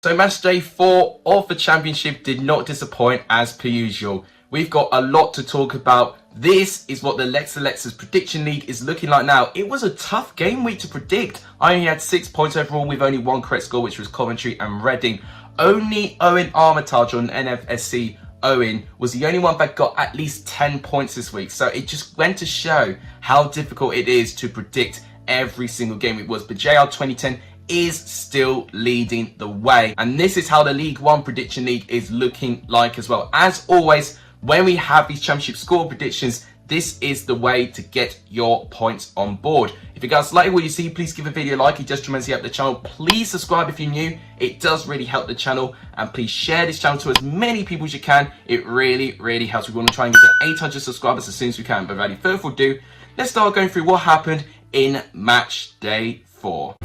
So match day 4 of the championship did not disappoint as per usual. We've got a lot to talk about. This is what the Alexa's prediction league is looking like now. It was a tough game week to predict. I only had 6 points overall with only one correct score, which was Coventry and Reading. Only Owen Armitage on NFSC Owen was the only one that got at least 10 points this week. So it just went to show how difficult it is to predict every single game it was. But JR 2010 is still leading the way. And this is how the League One prediction league is looking like as well. As always, when we have these championship score predictions, this is the way to get your points on board. If you guys like what you see, please give the video a like. It just tremendously helps the channel. Please subscribe if you're new. It does really help the channel. And please share this channel to as many people as you can. It really, really helps. We want to try and get to 800 subscribers as soon as we can. But without further ado, let's start going through what happened in match day 4.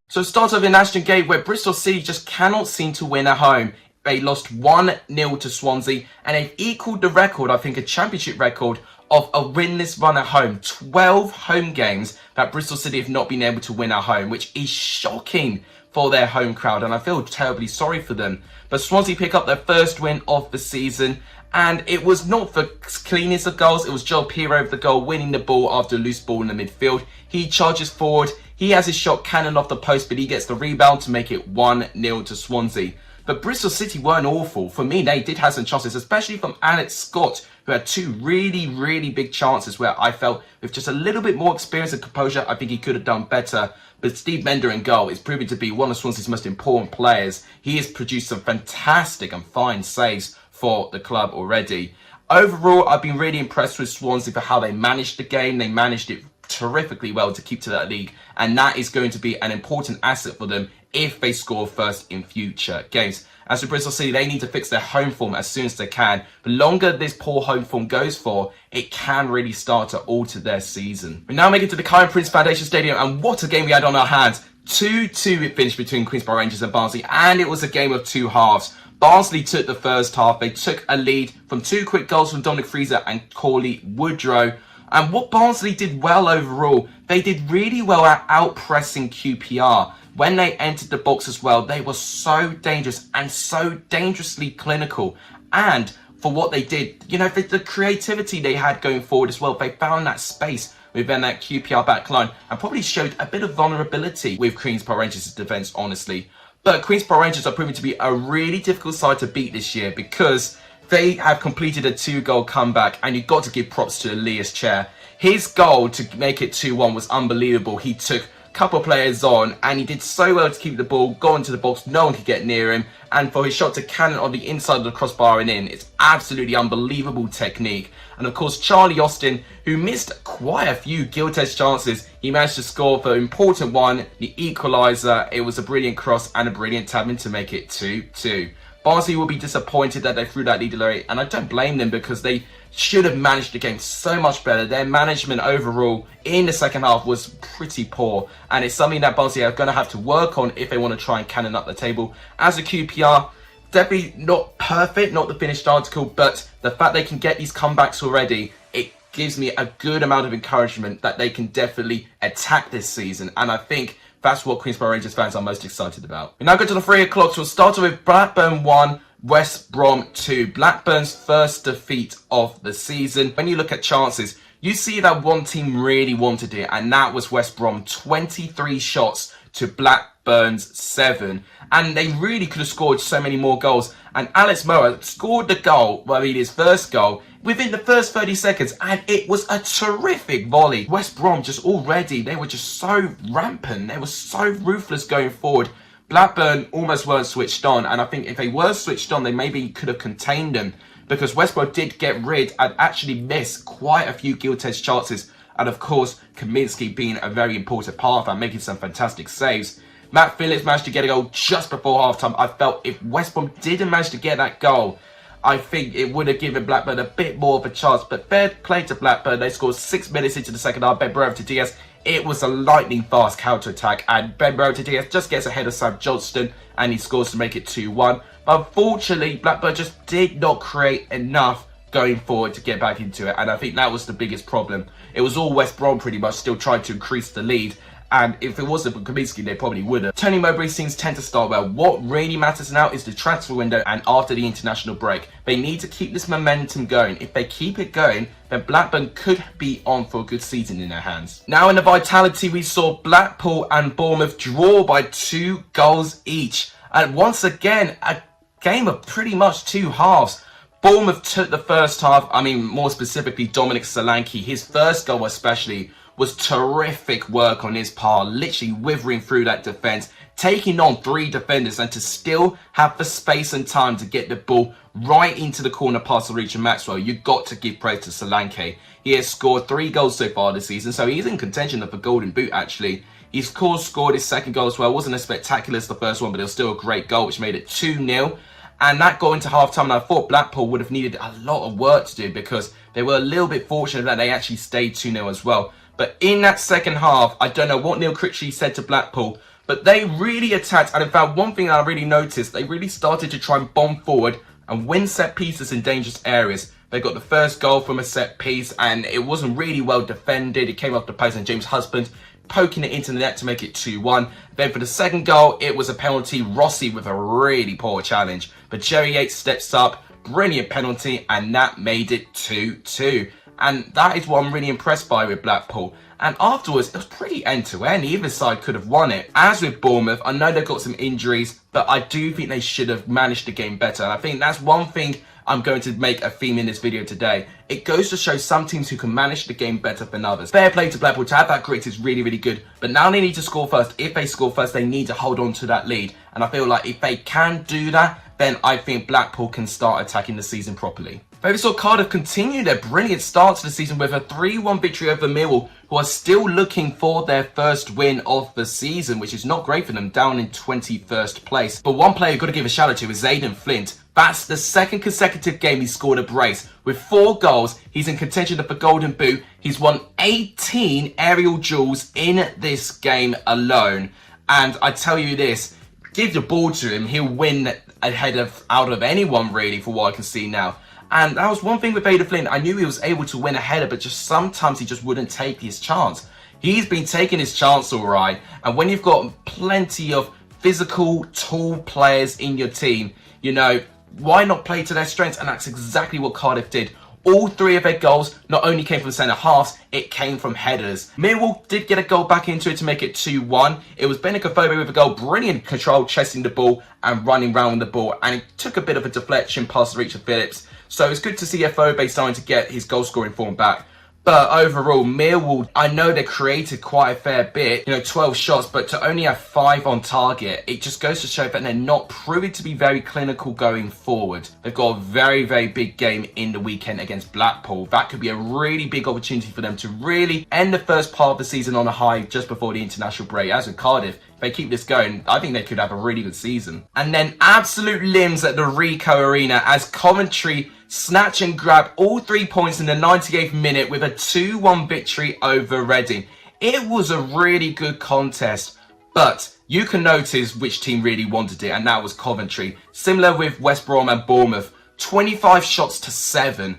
So start off in Ashton Gate, where Bristol City just cannot seem to win at home. They lost 1-0 to Swansea, and they've equalled the record, I think a championship record, of a winless run at home. 12 home games that Bristol City have not been able to win at home, which is shocking for their home crowd, and I feel terribly sorry for them. But Swansea pick up their first win of the season, and it was not the cleanest of goals. It was Joel Piero with the goal, winning the ball after a loose ball in the midfield. He charges forward. He has his shot cannon off the post, but he gets the rebound to make it 1-0 to Swansea. But Bristol City weren't awful. For me, they did have some chances, especially from Alex Scott, who had 2 really, really big chances where I felt with just a little bit more experience and composure, I think he could have done better. But Steve Mender in goal is proving to be one of Swansea's most important players. He has produced some fantastic and fine saves for the club already. Overall, I've been really impressed with Swansea for how they managed the game. They managed it terrifically well to keep to that league, and that is going to be an important asset for them if they score first in future games. As for Bristol City, they need to fix their home form as soon as they can. The longer this poor home form goes for, it can really start to alter their season. We now make it to the Kyle Prince Foundation Stadium, and what a game we had on our hands. 2-2 it finished between Queensborough Rangers and Barnsley, and it was a game of 2 halves. Barnsley took the first half. They took a lead from 2 quick goals from Dominic Freezer and Corley Woodrow. And what Barnsley did well overall, they did really well at out-pressing QPR. When they entered the box as well, they were so dangerous and so dangerously clinical. And for what they did, you know, the creativity they had going forward as well, they found that space within that QPR backline and probably showed a bit of vulnerability with Queensborough Rangers' defence, honestly. But Queensborough Rangers are proving to be a really difficult side to beat this year because they have completed a 2-goal comeback, and you've got to give props to Elias Chair. His goal to make it 2-1 was unbelievable. He took a couple of players on, and he did so well to keep the ball, go into the box, no one could get near him, and for his shot to cannon on the inside of the crossbar and in, it's absolutely unbelievable technique. And of course, Charlie Austin, who missed quite a few gilt-edged chances, he managed to score the important one, the equaliser. It was a brilliant cross and a brilliant tap-in to make it 2-2. Barnsley will be disappointed that they threw that lead away, and I don't blame them because they should have managed the game so much better. Their management overall in the second half was pretty poor, and it's something that Barnsley are going to have to work on if they want to try and cannon up the table. As a QPR, definitely not perfect, not the finished article, but the fact they can get these comebacks already, it gives me a good amount of encouragement that they can definitely attack this season, and I think that's what Queensborough Rangers fans are most excited about. We now go to the 3 o'clock, so we'll start with Blackburn 1, West Brom 2. Blackburn's first defeat of the season. When you look at chances, you see that one team really wanted it, and that was West Brom. 23 shots to Blackburn's 7. And they really could have scored so many more goals. And Alex Moa scored the goal, well, his first goal, within the first 30 seconds, and it was a terrific volley. West Brom just already, they were just so rampant. They were so ruthless going forward. Blackburn almost weren't switched on, and I think if they were switched on, they maybe could have contained them, because West Brom did get rid and actually miss quite a few gilt-edged chances. And of course, Kaminsky being a very important part of that, making some fantastic saves. Matt Phillips managed to get a goal just before halftime. I felt if West Brom didn't manage to get that goal, I think it would have given Blackburn a bit more of a chance. But fair play to Blackburn. They scored 6 minutes into the second half. Ben Brove to Diaz. it was a lightning fast counter-attack, and Bensound just gets ahead of Sam Johnston and he scores to make it 2-1. But unfortunately, Blackburn just did not create enough going forward to get back into it, and I think that was the biggest problem. It was all West Brom pretty much still trying to increase the lead, and if it wasn't for Kaminsky, they probably would have. Tony Mowbray's teams tend to start well. What really matters now is the transfer window and after the international break. They need to keep this momentum going. If they keep it going, then Blackburn could be on for a good season in their hands. Now in the Vitality, we saw Blackpool and Bournemouth draw by 2 goals each. And once again, a game of pretty much 2 halves. Bournemouth took the first half, more specifically Dominic Solanke, his first goal especially, was terrific work on his part, literally withering through that defence, taking on 3 defenders, and to still have the space and time to get the ball right into the corner past the reach of Maxwell. You've got to give praise to Solanke. He has scored 3 goals so far this season, so he's in contention of a golden boot actually. He's scored his second goal as well. It wasn't as spectacular as the first one, but it was still a great goal, which made it 2-0. And that got into half-time, and I thought Blackpool would have needed a lot of work to do because they were a little bit fortunate that they actually stayed 2-0 as well. But in that second half, I don't know what Neil Critchley said to Blackpool, but they really attacked. And in fact, one thing that I really noticed, they really started to try and bomb forward and win set pieces in dangerous areas. They got the first goal from a set piece, and it wasn't really well defended. It came off the post, and James Husband poking it into the net to make it 2-1. Then for the second goal, it was a penalty. Rossi with a really poor challenge. But Jerry Yates steps up, brilliant penalty, and that made it 2-2. And that is what I'm really impressed by with Blackpool. And afterwards, it was pretty end-to-end. Either side could have won it. As with Bournemouth, I know they've got some injuries, but I do think they should have managed the game better. And I think that's one thing I'm going to make a theme in this video today. It goes to show some teams who can manage the game better than others. Fair play to Blackpool. To have that grit is really, really good. But now they need to score first. If they score first, they need to hold on to that lead. And I feel like if they can do that, then I think Blackpool can start attacking the season properly. But we saw Cardiff continue their brilliant start to the season with a 3-1 victory over Millwall, who are still looking for their first win of the season, which is not great for them, down in 21st place. But one player you've got to give a shout out to is Aidan Flint. That's the second consecutive game he scored a brace. With 4 goals, he's in contention of the Golden Boot. He's won 18 aerial duels in this game alone. And I tell you this, give the ball to him, he'll win out of anyone really, for what I can see now. And that was one thing with Aidan Flint. I knew he was able to win a header, but just sometimes he just wouldn't take his chance. He's been taking his chance all right. And when you've got plenty of physical, tall players in your team, you know, why not play to their strengths? And that's exactly what Cardiff did. All 3 of their goals not only came from centre halves, it came from headers. Millwall did get a goal back into it to make it 2-1. It was Bensound with a goal, brilliant control, chasing the ball and running round the ball. And it took a bit of a deflection past the reach of Phillips. So it's good to see Fobe starting to get his goal scoring form back. But overall, Millwall, I know they created quite a fair bit, 12 shots, but to only have 5 on target, it just goes to show that they're not proving to be very clinical going forward. They've got a very, very big game in the weekend against Blackpool. That could be a really big opportunity for them to really end the first part of the season on a high just before the international break. As with Cardiff, if they keep this going, I think they could have a really good season. And then absolute limbs at the Ricoh Arena as Coventry snatch and grab all 3 points in the 98th minute with a 2-1 victory over Reading. It was a really good contest, but you can notice which team really wanted it, and that was Coventry. Similar with West Brom and Bournemouth, 25 shots to 7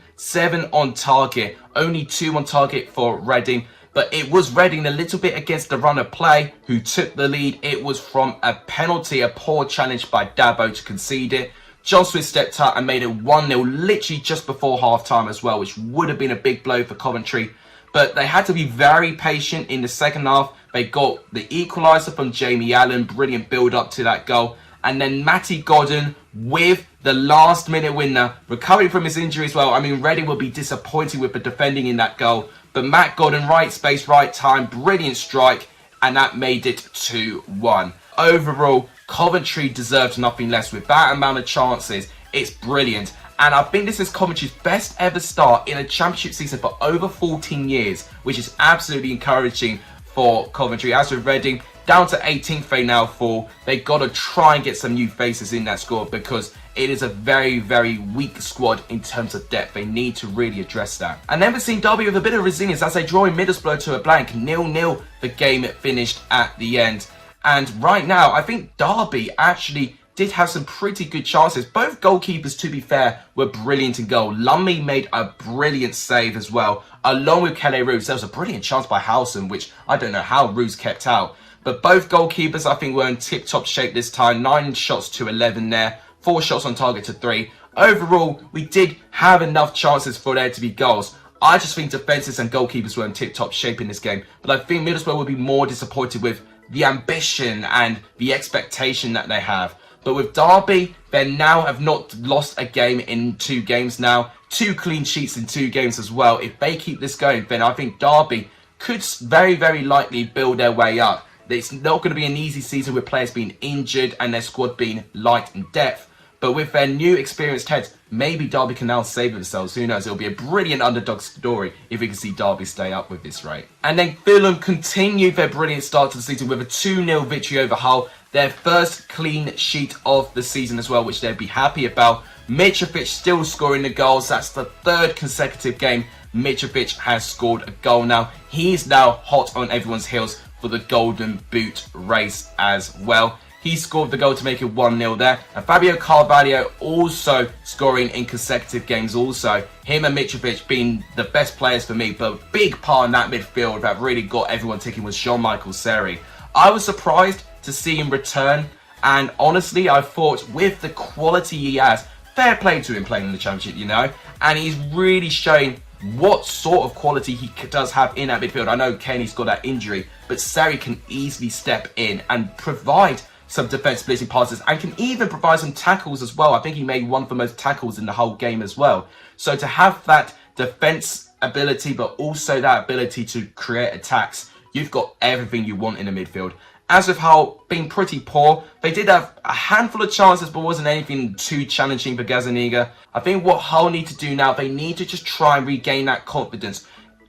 on target, only 2 on target for Reading. But it was Reading a little bit against the run of play who took the lead. It was from a penalty, a poor challenge by Dabo to concede it. John Smith stepped up and made it 1-0 literally just before half-time as well, which would have been a big blow for Coventry. But they had to be very patient in the second half. They got the equaliser from Jamie Allen, brilliant build-up to that goal. And then Matty Godden with the last-minute winner, recovering from his injury as well. Reading will be disappointed with the defending in that goal. But Matt Godden, right space, right time, brilliant strike, and that made it 2-1. Overall, Coventry deserved nothing less with that amount of chances. It's brilliant. And I think this is Coventry's best ever start in a championship season for over 14 years, which is absolutely encouraging for Coventry. As with Reading, down to 18th they now fall. They got to try and get some new faces in that squad because it is a very, very weak squad in terms of depth. They need to really address that. And then we've seen Derby with a bit of resilience as they draw in Middlesbrough to a blank. 0-0 the game finished at the end. And right now, I think Derby actually did have some pretty good chances. Both goalkeepers, to be fair, were brilliant in goal. Lumley made a brilliant save as well, along with Kelly Roos. There was a brilliant chance by Howson, which I don't know how Roos kept out. But both goalkeepers, I think, were in tip-top shape this time. 9 shots to 11 there. 4 shots on target to 3. Overall, we did have enough chances for there to be goals. I just think defences and goalkeepers were in tip-top shape in this game. But I think Middlesbrough will be more disappointed with the ambition and the expectation that they have. But with Derby, they now have not lost a game in 2 games now. 2 clean sheets in 2 games as well. If they keep this going, then I think Derby could very, very likely build their way up. It's not going to be an easy season with players being injured and their squad being light in depth. But with their new experienced heads, maybe Derby can now save themselves. Who knows? It'll be a brilliant underdog story if we can see Derby stay up with this rate. And then Fulham continued their brilliant start to the season with a 2-0 victory over Hull. Their first clean sheet of the season as well, which they'd be happy about. Mitrovic still scoring the goals. That's the 3rd consecutive game Mitrovic has scored a goal now. He's now hot on everyone's heels for the Golden Boot race as well. He scored the goal to make it 1-0 there. And Fabio Carvalho also scoring in consecutive games also. Him and Mitrovic being the best players for me, but a big part in that midfield that really got everyone ticking was Jean-Michel Seri. I was surprised to see him return, and honestly, I thought with the quality he has, fair play to him playing in the Championship, you know, and he's really showing what sort of quality he does have in that midfield. I know Kenny's got that injury, but Seri can easily step in and provide some defense splitting passes and can even provide some tackles as well. I think he made one of the most tackles in the whole game as well. So to have that defense ability, but also that ability to create attacks, you've got everything you want in the midfield. As with Hull being pretty poor, they did have a handful of chances, but wasn't anything too challenging for Gazaniga. I think what Hull need to do now, they need to just try and regain that confidence.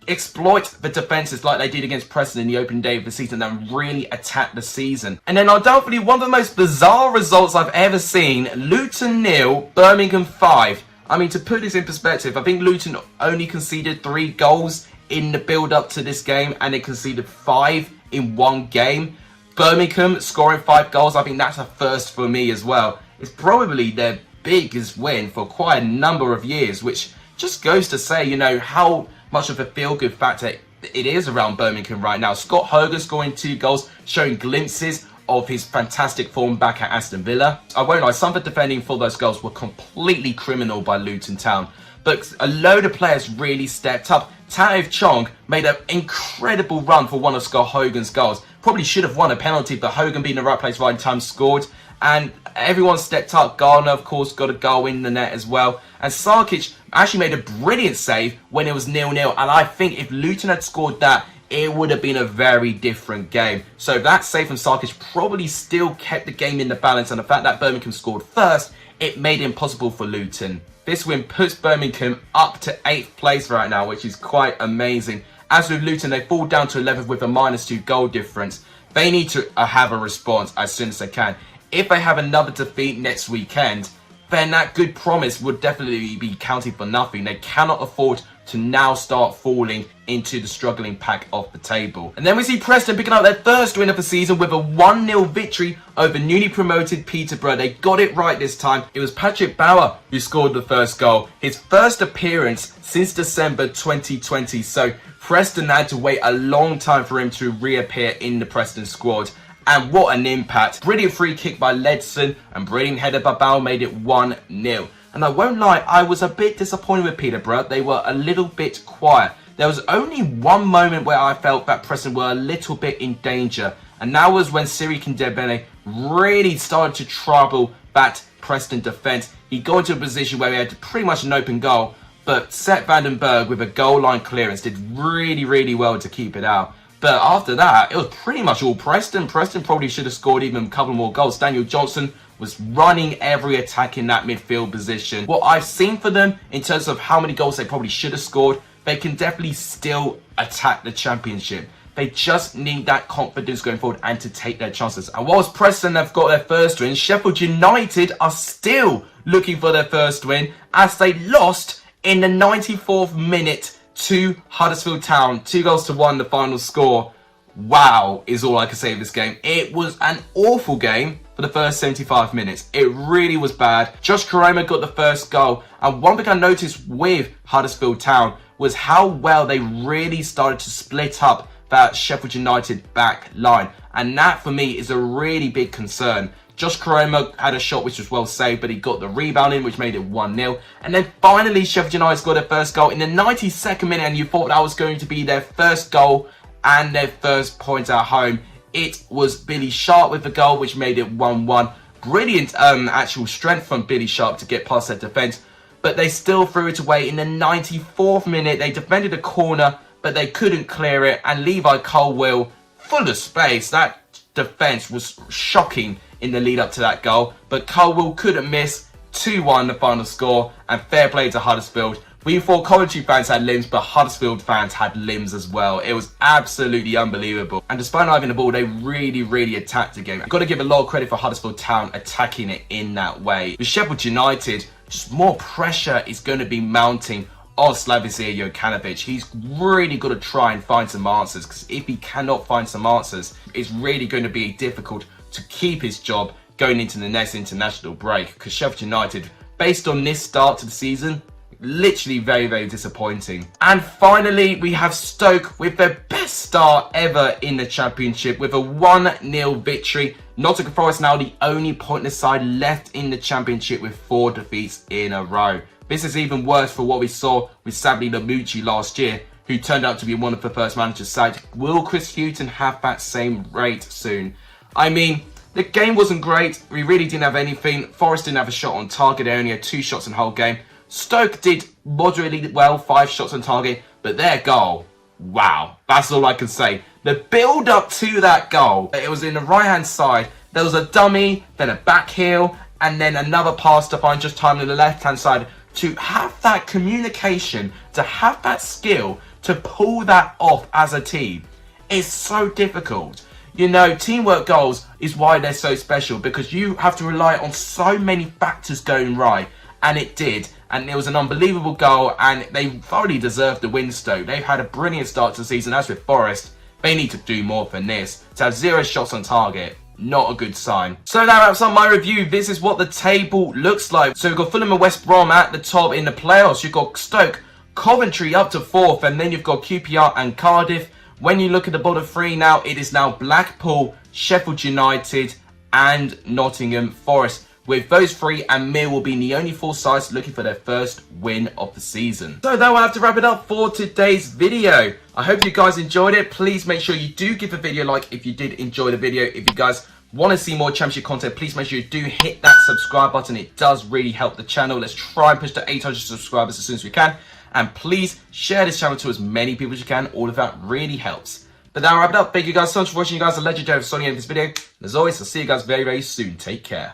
Exploit the defences like they did against Preston in the opening day of the season and really attack the season. And then undoubtedly one of the most bizarre results I've ever seen, Luton 0, Birmingham 5. I mean, to put this in perspective, I think Luton only conceded 3 goals in the build-up to this game and they conceded 5 in 1 game. Birmingham scoring 5 goals, I think that's a first for me as well. It's probably their biggest win for quite a number of years, which just goes to say, you know, how much of a feel-good factor it is around Birmingham right now. Scott Hogan scoring 2 goals, showing glimpses of his fantastic form back at Aston Villa. I won't lie, some of the defending for those goals were completely criminal by Luton Town, but a load of players really stepped up. Taev Chong made an incredible run for one of Scott Hogan's goals. Probably should have won a penalty, but Hogan being in the right place, right time, scored. And everyone stepped up. Garner, of course, got a goal in the net as well. And Sarkic actually made a brilliant save when it was 0-0. And I think if Luton had scored that, it would have been a very different game. So that save from Sarkic probably still kept the game in the balance. And the fact that Birmingham scored first, it made it impossible for Luton. This win puts Birmingham up to 8th place right now, which is quite amazing. As with Luton, they fall down to 11th with a -2 goal difference. They need to have a response as soon as they can. If they have another defeat next weekend, then that good promise would definitely be counting for nothing. They cannot afford to now start falling into the struggling pack of the table. And then we see Preston picking up their first win of the season with a 1-0 victory over newly promoted Peterborough. They got it right this time. It was Patrick Bauer who scored the first goal. His first appearance since December 2020. So Preston had to wait a long time for him to reappear in the Preston squad. And what an impact. Brilliant free kick by Ledson and brilliant header by Bauer made it 1-0. And I won't lie, I was a bit disappointed with Peterborough. They were a little bit quiet. There was only one moment where I felt that Preston were a little bit in danger. And that was when Siri Kindebele really started to trouble that Preston defence. He got into a position where he had pretty much an open goal. But Seth Vandenberg with a goal line clearance did really, really well to keep it out. But after that, it was pretty much all Preston. Preston probably should have scored even a couple more goals. Daniel Johnson was running every attack in that midfield position. What I've seen for them in terms of how many goals they probably should have scored, they can definitely still attack the Championship. They just need that confidence going forward and to take their chances. And whilst Preston have got their first win, Sheffield United are still looking for their first win as they lost in the 94th minute to Huddersfield Town. 2-1 the final score. Wow is all I can say of this game. It was an awful game for the first 75 minutes. It really was bad. Josh Koroma got the first goal. And one thing I noticed with Huddersfield Town was how well they really started to split up that Sheffield United back line. And that for me is a really big concern. Josh Koroma had a shot which was well saved, but he got the rebound in, which made it 1-0. And then finally Sheffield United scored their first goal in the 92nd minute, and you thought that was going to be their first goal and their first point at home. It was Billy Sharp with the goal, which made it 1-1. Brilliant actual strength from Billy Sharp to get past that defence, but they still threw it away in the 94th minute. They defended a corner, but they couldn't clear it, and Levi Colwill, full of space. That defence was shocking in the lead up to that goal, but Colwill couldn't miss. 2-1 the final score, and fair play to Huddersfield. We thought Coventry fans had limbs, but Huddersfield fans had limbs as well. It was absolutely unbelievable. And despite not having the ball, they really attacked the game. I've got to give a lot of credit for Huddersfield Town attacking it in that way. With Sheffield United, just more pressure is going to be mounting on Slavomir Jokanovic. He's really got to try and find some answers, because if he cannot find some answers, it's really going to be difficult to keep his job going into the next international break, because Sheffield United, based on this start to the season, literally very disappointing. And finally, we have Stoke with their best start ever in the Championship with a 1-0 victory. Nottingham Forest now the only pointless side left in the Championship with 4 defeats in a row. This is even worse for what we saw with Sabri Lamucci last year, who turned out to be one of the first managers side. Will Chris Hughton have that same rate soon? I mean, the game wasn't great. We really didn't have anything. Forest didn't have a shot on target. They only had 2 shots in the whole game. Stoke did moderately well, 5 shots on target, but their goal, wow, that's all I can say. The build up to that goal, it was in the right hand side. There was a dummy, then a back heel, and then another pass to find just time on the left hand side. To have that communication, to have that skill, to pull that off as a team is so difficult. You know, teamwork goals is why they're so special, because you have to rely on so many factors going right, and it did. And it was an unbelievable goal, and they thoroughly deserved the win, Stoke. They've had a brilliant start to the season. As with Forest, they need to do more than this. To have 0 shots on target, not a good sign. So that wraps up my review. This is what the table looks like. So we've got Fulham and West Brom at the top in the playoffs. You've got Stoke, Coventry up to 4th, and then you've got QPR and Cardiff. When you look at the bottom 3 now, it is now Blackpool, Sheffield United, and Nottingham Forest, with those 3 and Millwall being the only 4 sides looking for their first win of the season. So that will have to wrap it up for today's video. I hope you guys enjoyed it. Please make sure you do give the video a like if you did enjoy the video. If you guys want to see more Championship content, please make sure you do hit that subscribe button. It does really help the channel. Let's try and push to 800 subscribers as soon as we can. And please share this channel to as many people as you can. All of that really helps. But that will wrap it up. Thank you guys so much for watching. You guys are legendary for signing in this video. And as always, I'll see you guys very soon. Take care.